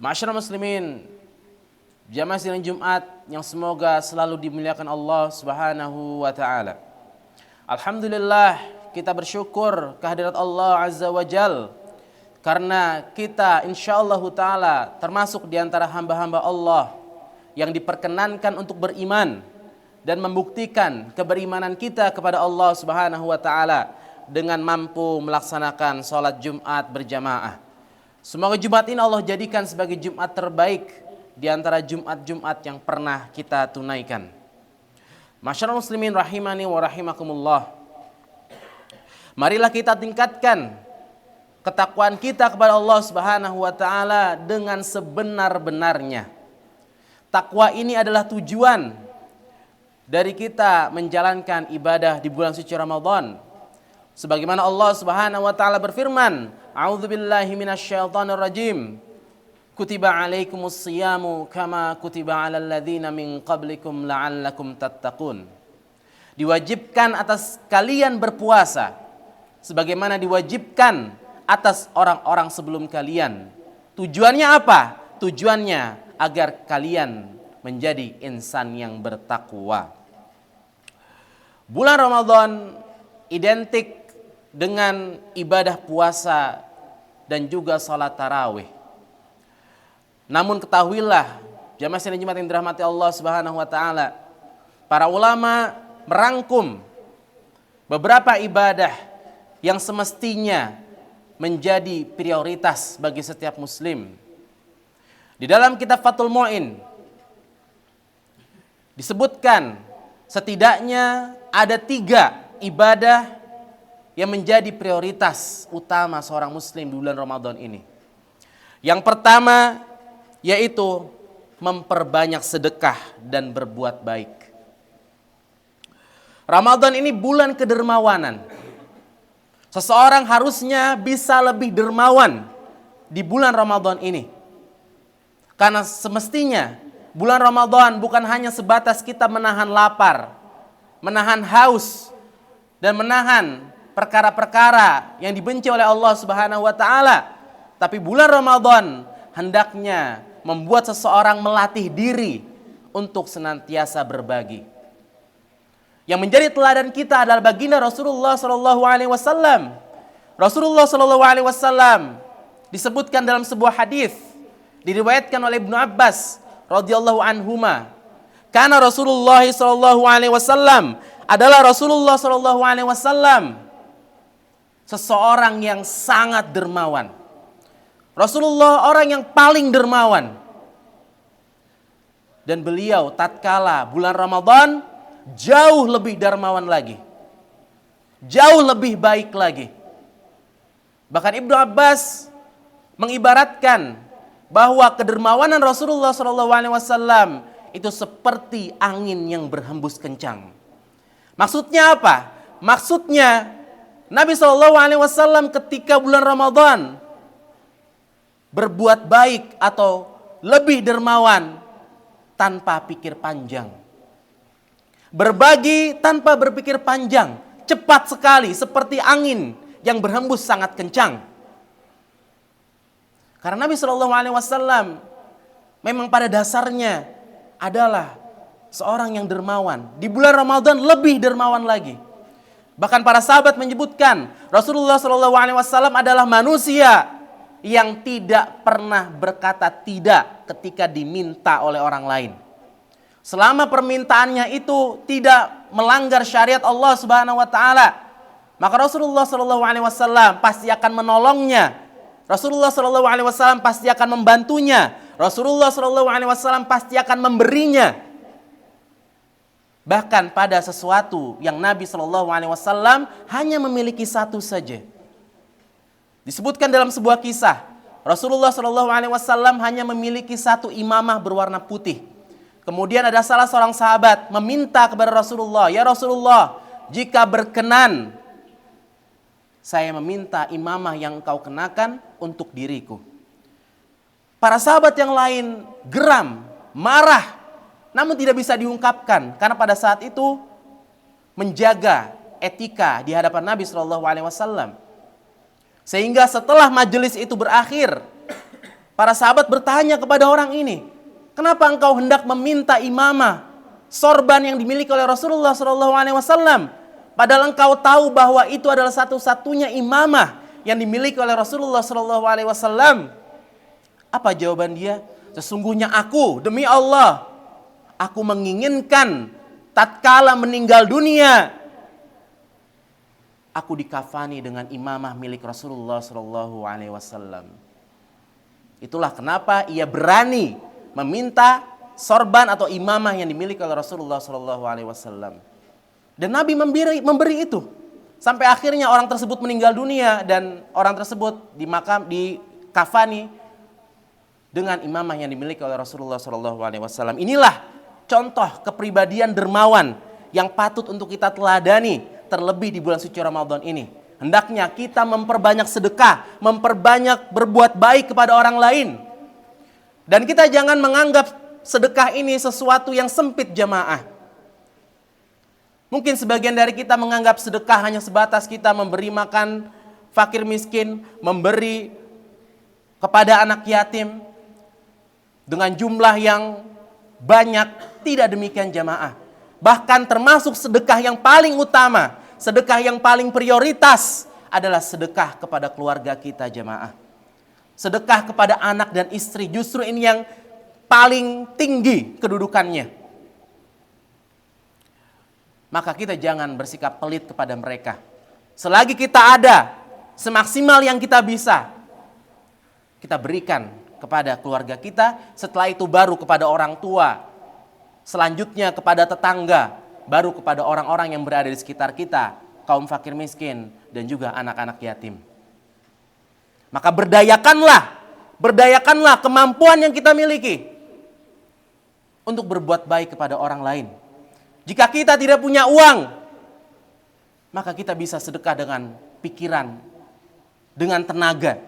Ma'asyiral muslimin, jamaah sidang Jumat yang semoga selalu dimuliakan Allah Subhanahu wa taala. Alhamdulillah, kita bersyukur kehadirat Allah Azza wa Jal karena kita insyaallah taala termasuk di antara hamba-hamba Allah yang diperkenankan untuk beriman dan membuktikan keberimanan kita kepada Allah Subhanahu wa taala dengan mampu melaksanakan sholat Jumat berjamaah. Semoga Jumat ini Allah jadikan sebagai Jumat terbaik di antara Jumat-Jumat yang pernah kita tunaikan. Masyarul muslimin rahimani wa rahimakumullah. Marilah kita tingkatkan ketakwaan kita kepada Allah Subhanahu wa taala dengan sebenar-benarnya. Takwa ini adalah tujuan dari kita menjalankan ibadah di bulan suci Ramadan. Sebagaimana Allah Subhanahu wa taala berfirman, A'udzubillahi minasyaitonir rajim. Kutiba alaikumus siyamu kama kutiba 'alal ladzina min qablikum la'allakum tattaqun. Diwajibkan atas kalian berpuasa sebagaimana diwajibkan atas orang-orang sebelum kalian. Tujuannya apa? Tujuannya agar kalian menjadi insan yang bertakwa. Bulan Ramadan identik dengan ibadah puasa dan juga salat tarawih. Namun ketahuilah, jamaah sidang Jumat yang dirahmati Allah Subhanahu wa taala, para ulama merangkum beberapa ibadah yang semestinya menjadi prioritas bagi setiap muslim. Di dalam kitab Fathul Mu'in disebutkan setidaknya ada 3 ibadah yang menjadi prioritas utama seorang muslim di bulan Ramadan ini. Yang pertama yaitu memperbanyak sedekah dan berbuat baik. Ramadan ini bulan kedermawanan. Seseorang harusnya bisa lebih dermawan di bulan Ramadan ini. Karena semestinya bulan Ramadan bukan hanya sebatas kita menahan lapar, menahan haus, dan menahan perkara-perkara yang dibenci oleh Allah Subhanahu wa taala, tapi bulan Ramadan hendaknya membuat seseorang melatih diri untuk senantiasa berbagi. Yang menjadi teladan kita adalah baginda Rasulullah sallallahu alaihi wasallam. Rasulullah sallallahu alaihi wasallam disebutkan dalam sebuah hadis diriwayatkan oleh Ibnu Abbas radhiyallahu anhuma. Karena Rasulullah sallallahu alaihi wasallam adalah Rasulullah sallallahu alaihi wasallam seseorang yang sangat dermawan. Rasulullah orang yang paling dermawan. Dan beliau tatkala bulan Ramadan jauh lebih dermawan lagi. Jauh lebih baik lagi. Bahkan Ibnu Abbas mengibaratkan bahwa kedermawanan Rasulullah SAW itu seperti angin yang berhembus kencang. Maksudnya apa? Maksudnya Nabi SAW ketika bulan Ramadan berbuat baik atau lebih dermawan tanpa pikir panjang. Berbagi tanpa berpikir panjang, cepat sekali seperti angin yang berhembus sangat kencang. Karena Nabi SAW memang pada dasarnya adalah seorang yang dermawan. Di bulan Ramadan lebih dermawan lagi. Bahkan para sahabat menyebutkan Rasulullah SAW adalah manusia yang tidak pernah berkata tidak ketika diminta oleh orang lain. Selama permintaannya itu tidak melanggar syariat Allah Subhanahu wa taala, maka Rasulullah SAW pasti akan menolongnya. Rasulullah SAW pasti akan membantunya. Rasulullah SAW pasti akan memberinya. Bahkan pada sesuatu yang Nabi SAW hanya memiliki satu saja. Disebutkan dalam sebuah kisah, Rasulullah SAW hanya memiliki satu imamah berwarna putih. Kemudian ada salah seorang sahabat meminta kepada Rasulullah, "Ya Rasulullah, jika berkenan, saya meminta imamah yang engkau kenakan untuk diriku." Para sahabat yang lain geram, marah, namun tidak bisa diungkapkan karena pada saat itu menjaga etika di hadapan Nabi SAW. Sehingga setelah majelis itu berakhir, Para sahabat bertanya kepada orang ini, kenapa engkau hendak meminta imamah sorban yang dimiliki oleh Rasulullah SAW? Padahal engkau tahu bahwa itu adalah satu-satunya imamah yang dimiliki oleh Rasulullah SAW. Apa jawaban dia? Sesungguhnya aku, demi Allah, aku menginginkan tatkala meninggal dunia, aku dikafani dengan imamah milik Rasulullah SAW. Itulah kenapa ia berani meminta sorban atau imamah yang dimiliki oleh Rasulullah SAW. Dan Nabi memberi itu. Sampai akhirnya orang tersebut meninggal dunia dan orang tersebut dikafani dengan imamah yang dimiliki oleh Rasulullah SAW. Inilah contoh kepribadian dermawan yang patut untuk kita teladani, terlebih di bulan suci Ramadan ini. Hendaknya kita memperbanyak sedekah, memperbanyak berbuat baik kepada orang lain. Dan kita jangan menganggap sedekah ini sesuatu yang sempit jamaah. Mungkin sebagian dari kita menganggap sedekah hanya sebatas kita memberi makan fakir miskin, memberi kepada anak yatim dengan jumlah yang banyak. Tidak demikian jamaah. Bahkan termasuk sedekah yang paling utama, sedekah yang paling prioritas adalah sedekah kepada keluarga kita jamaah. Sedekah kepada anak dan istri, justru ini yang paling tinggi kedudukannya. Maka kita jangan bersikap pelit kepada mereka. Selagi kita ada, semaksimal yang kita bisa, kita berikan kepada keluarga kita. Setelah itu baru kepada orang tua, selanjutnya kepada tetangga, baru kepada orang-orang yang berada di sekitar kita, kaum fakir miskin dan juga anak-anak yatim. Maka berdayakanlah kemampuan yang kita miliki untuk berbuat baik kepada orang lain. Jika kita tidak punya uang, maka kita bisa sedekah dengan pikiran, dengan tenaga.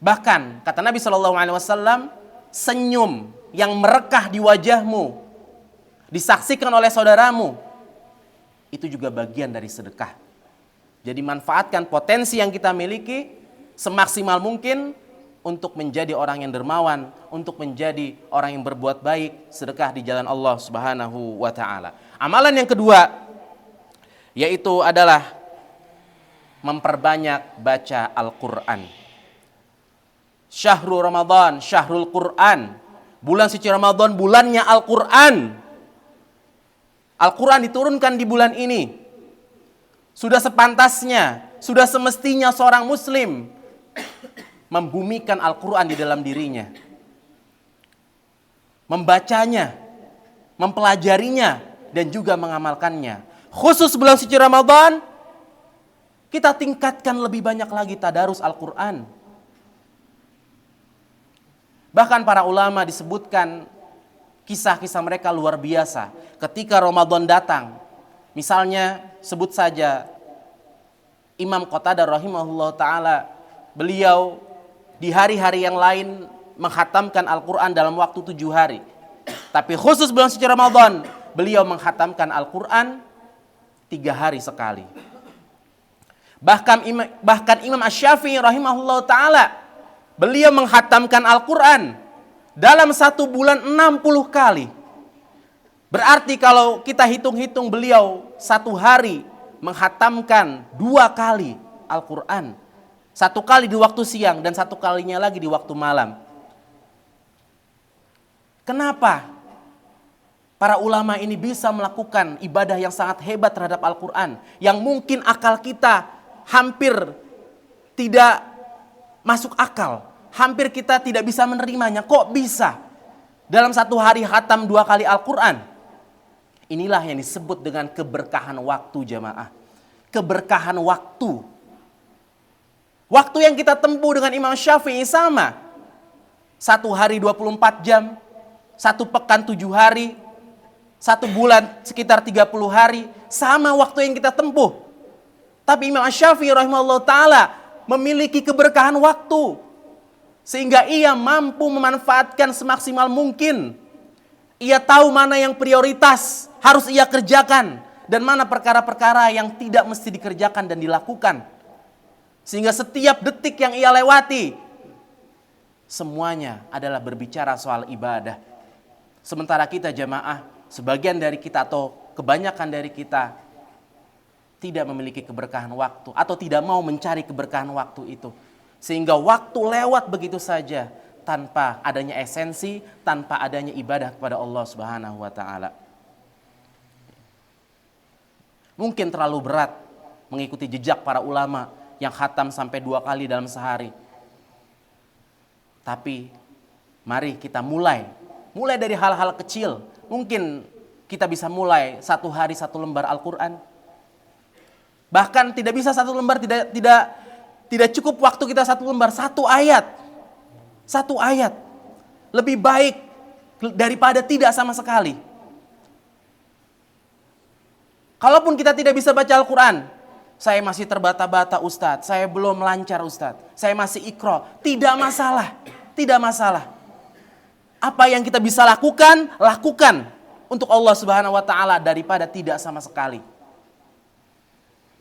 Bahkan kata Nabi SAW, senyum yang merekah di wajahmu, disaksikan oleh saudaramu, itu juga bagian dari sedekah. Jadi manfaatkan potensi yang kita miliki semaksimal mungkin untuk menjadi orang yang dermawan, untuk menjadi orang yang berbuat baik, sedekah di jalan Allah Subhanahu wa taala. Amalan yang kedua yaitu adalah memperbanyak baca Al-Qur'an. Syahrul Ramadan, syahrul Qur'an. Bulan suci Ramadan bulannya Al-Qur'an. Al-Quran diturunkan di bulan ini. Sudah sepantasnya, sudah semestinya seorang muslim membumikan Al-Quran di dalam dirinya. Membacanya, mempelajarinya, dan juga mengamalkannya. Khusus bulan suci Ramadan, kita tingkatkan lebih banyak lagi tadarus Al-Quran. Bahkan para ulama disebutkan kisah-kisah mereka luar biasa. Ketika Ramadan datang, misalnya sebut saja Imam Qatadah rahimahullah ta'ala, beliau di hari-hari yang lain menghatamkan Al-Quran dalam waktu 7 hari. Tapi khusus bulan suci Ramadan, beliau menghatamkan Al-Quran 3 hari sekali. Bahkan Imam Asy-Syafi'i rahimahullah ta'ala, beliau menghatamkan Al-Quran dalam 1 bulan 60 kali. Berarti kalau kita hitung-hitung, beliau 1 hari menghatamkan 2 kali Al-Quran. 1 kali di waktu siang dan 1 kalinya lagi di waktu malam. Kenapa para ulama ini bisa melakukan ibadah yang sangat hebat terhadap Al-Quran, yang mungkin akal kita hampir tidak masuk akal, hampir kita tidak bisa menerimanya? Kok bisa dalam 1 hari khatam 2 kali Al-Quran? Inilah yang disebut dengan keberkahan waktu jamaah. Keberkahan waktu. Waktu yang kita tempuh dengan Imam Syafi'i sama. 1 hari 24 jam, 1 pekan 7 hari, 1 bulan sekitar 30 hari, sama waktu yang kita tempuh. Tapi Imam Syafi'i rahimahullah ta'ala memiliki keberkahan waktu, sehingga ia mampu memanfaatkan semaksimal mungkin. Ia tahu mana yang prioritas harus ia kerjakan, dan mana perkara-perkara yang tidak mesti dikerjakan dan dilakukan. Sehingga setiap detik yang ia lewati, semuanya adalah berbicara soal ibadah. Sementara kita jamaah, sebagian dari kita atau kebanyakan dari kita tidak memiliki keberkahan waktu atau tidak mau mencari keberkahan waktu itu. Sehingga waktu lewat begitu saja tanpa adanya esensi, tanpa adanya ibadah kepada Allah Subhanahu wa taala. Mungkin terlalu berat mengikuti jejak para ulama yang khatam sampai 2 kali dalam sehari. Tapi mari kita mulai dari hal-hal kecil. Mungkin kita bisa mulai 1 hari 1 lembar Al-Quran. Bahkan tidak bisa 1 lembar, tidak cukup waktu kita 1 lembar, 1 ayat. 1 ayat. Lebih baik daripada tidak sama sekali. Kalaupun kita tidak bisa baca Al-Quran, saya masih terbata-bata Ustadz, saya belum lancar Ustadz, saya masih ikro, tidak masalah, tidak masalah. Apa yang kita bisa lakukan untuk Allah Subhanahu wa taala daripada tidak sama sekali.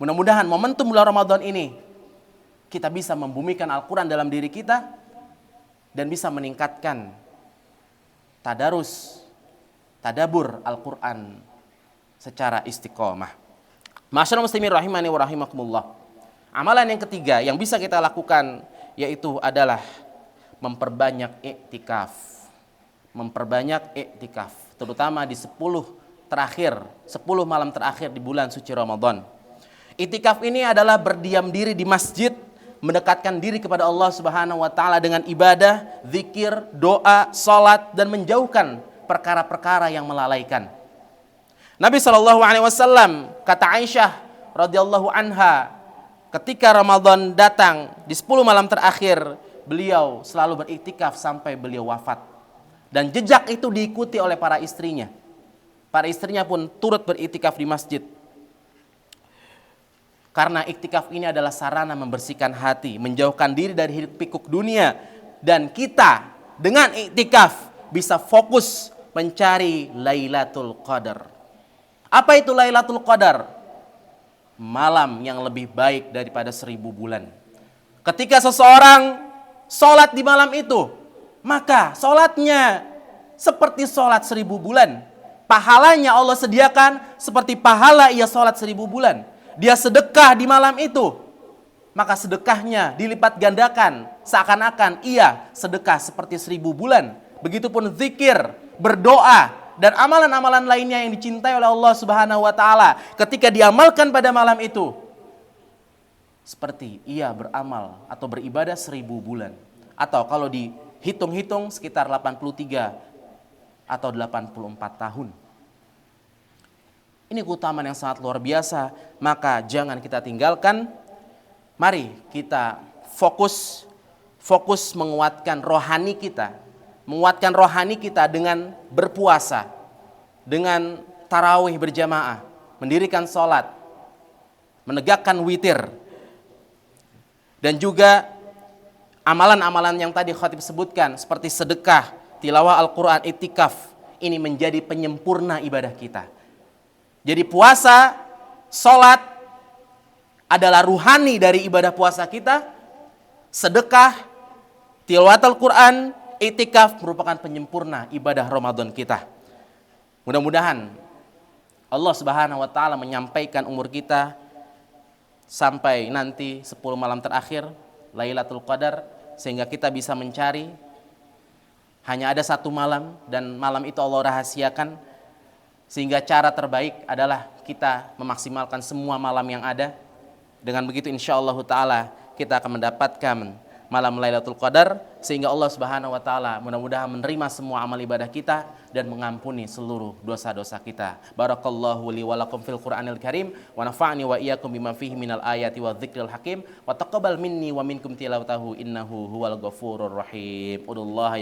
Mudah-mudahan momentum bulan Ramadan ini kita bisa membumikan Al-Quran dalam diri kita dan bisa meningkatkan tadabur Al-Quran secara istiqomah. Masyaallah muslimin rahimani wa rahimakumullah. Amalan yang ketiga yang bisa kita lakukan yaitu adalah memperbanyak iktikaf. Memperbanyak iktikaf, terutama di 10 malam terakhir di bulan suci Ramadan. Iktikaf ini adalah berdiam diri di masjid, mendekatkan diri kepada Allah Subhanahu wa taala dengan ibadah, zikir, doa, salat dan menjauhkan perkara-perkara yang melalaikan. Nabi SAW, kata Aisyah radhiyallahu anha, ketika Ramadan datang di 10 malam terakhir, beliau selalu beriktikaf sampai beliau wafat. Dan jejak itu diikuti oleh para istrinya. Para istrinya pun turut beriktikaf di masjid. Karena iktikaf ini adalah sarana membersihkan hati, menjauhkan diri dari hiruk pikuk dunia. Dan kita dengan iktikaf bisa fokus mencari Lailatul Qadar. Apa itu Lailatul Qadar? Malam yang lebih baik daripada 1000 bulan. Ketika seseorang sholat di malam itu, maka sholatnya seperti sholat 1000 bulan. Pahalanya Allah sediakan seperti pahala ia sholat 1000 bulan. Dia sedekah di malam itu, maka sedekahnya dilipat gandakan. Seakan-akan ia sedekah seperti 1000 bulan. Begitupun zikir, berdoa, dan amalan-amalan lainnya yang dicintai oleh Allah Subhanahu wa taala ketika diamalkan pada malam itu seperti ia beramal atau beribadah 1000 bulan. Atau kalau dihitung-hitung sekitar 83 atau 84 tahun. Ini keutamaan yang sangat luar biasa, maka jangan kita tinggalkan. Mari kita fokus menguatkan rohani kita. Menguatkan rohani kita dengan berpuasa, dengan tarawih berjamaah, mendirikan sholat, menegakkan witir, dan juga amalan-amalan yang tadi khatib sebutkan seperti sedekah, tilawah Al-Quran, iktikaf, ini menjadi penyempurna ibadah kita. Jadi puasa, sholat adalah ruhani dari ibadah puasa kita, sedekah, tilawah Al-Quran, iktikaf merupakan penyempurna ibadah Ramadan kita. Mudah-mudahan Allah Subhanahu wa taala menyampaikan umur kita sampai nanti 10 malam terakhir Lailatul Qadar, sehingga kita bisa mencari. Hanya ada 1 malam dan malam itu Allah rahasiakan, sehingga cara terbaik adalah kita memaksimalkan semua malam yang ada. Dengan begitu insyaallah taala kita akan mendapatkan malam Lailatul Qadar, sehingga Allah Subhanahu wa taala mudah-mudahan menerima semua amal ibadah kita dan mengampuni seluruh dosa-dosa kita. Barakallahu li wa lakum fil Qur'anil Karim wa nafa'ni wa iyyakum bima fihi minal ayati wa dzikril hakim wa taqabbal minni wa minkum tilawatahu innahu huwal ghafurur rahim. Udullah